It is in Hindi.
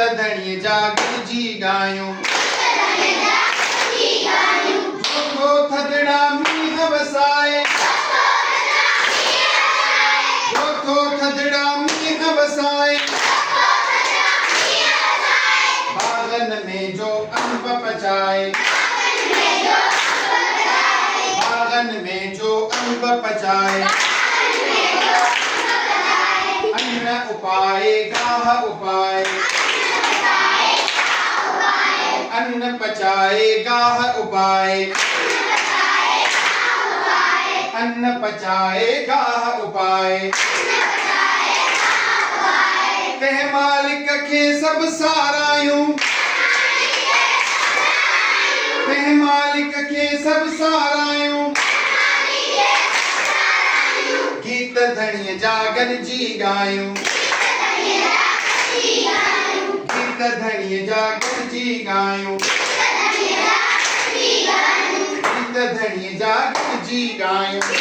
धणिय जागर जी गायूं जो थदड़ा मींह वसाए जो थदड़ा मींह वसाए बागन में जो अंब पचाए बागन में जो अंब पचाए अन्न उपाए गाह उपाए अन्न पचाए गाह उपाए अन्न पचाए गाह उपाए कह मालिक खे सब सारायूं कह मालिक खे सब सारायूं गीत धणिय जागर जी गायूं गीत धणिय जागर जी गायूं गीत धणिय जागर जी गायूं